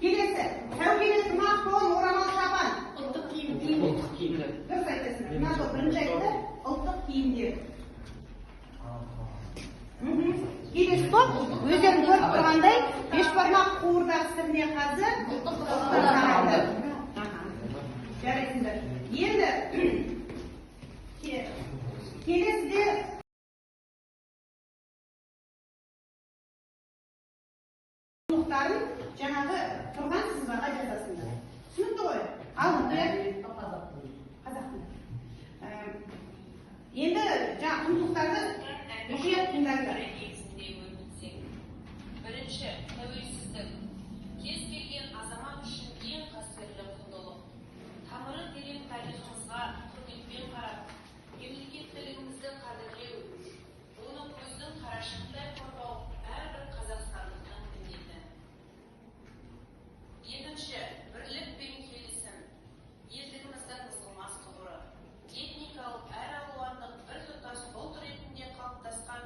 Келесі. Сәукелесі мақтон, орамал шапан. Ұлттық киім. Дұрыс айтасыңдар. Мына сол бірінші айтты, ұлттық киімдер. Келесі топ, өздерің көріп тұрғандай, бешбармақ қуырдақ сірне қазы, ұлттық тағамдар. Жарайсыңдар. Енді келесіде жаңағы тұрған сызбаға жазасыңдар. Түсінікті ғой? Ал қазақтың. Енді жаңа құндылықтарды мұқият тыңдаңдар. Бірінші, тәуелсіздік. Кез келген азамат үшін ең қастерлі құндылық. Тамыры терең тарихымызға құрметпен қарап, мемлекеттілігімізді қадірлеу, оны көздің қарашығындай қорғау әрбір қазақстандықтың міндеті. Екінші, бірлік пен келісім. Елдігіміздің бұзылмас тұғыры. Этникалық әр алуандық бір тұтас ұлт ретінде қалыптасқан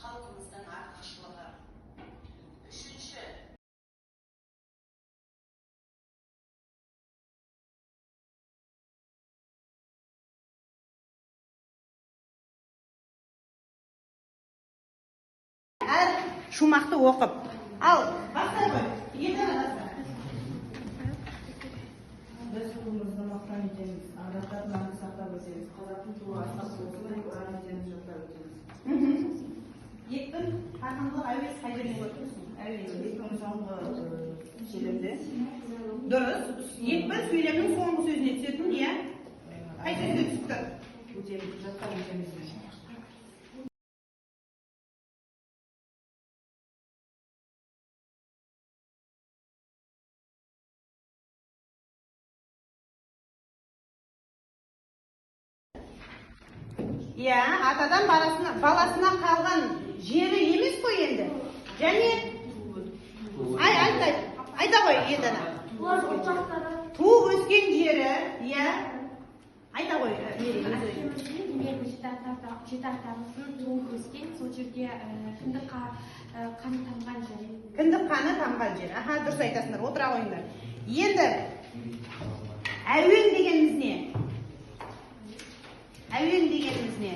халқымыздың артықшылығы. Үшінші, әр шумақты оқып. Ал, бастай қой. Енді бастай. Біз ұлтымызды мақтан етеміз, ардақтарын аңды сақтап өтеміз, қазақтың туы асқақ болсын деп ұран етеміз, жоқтап өтеміз. Екпін, қарқындылық әуес қай жеріне отырсың? Әуес. Екпін соңғы сөйлемде. Дұрыс. Екпін сөйлемнің соңғы сөзіне түсетін, иә? Қай сөзіне түсіп тұр? Өтеміз, жоқтап өтеміз. Иә, атадан баласына қалған жері емес қой енді. Және айта қой енді. Туып өскен жері, иә. Айта қой. Жеті атамыздың туып өскен, сол жерде кіндік қаны тамған жері. Кіндік қаны тамған жері. Аха, дұрыс айтасыңдар, отыра қойыңдар. Енді әуен дегеніміз не? Әуен дегеніміз не?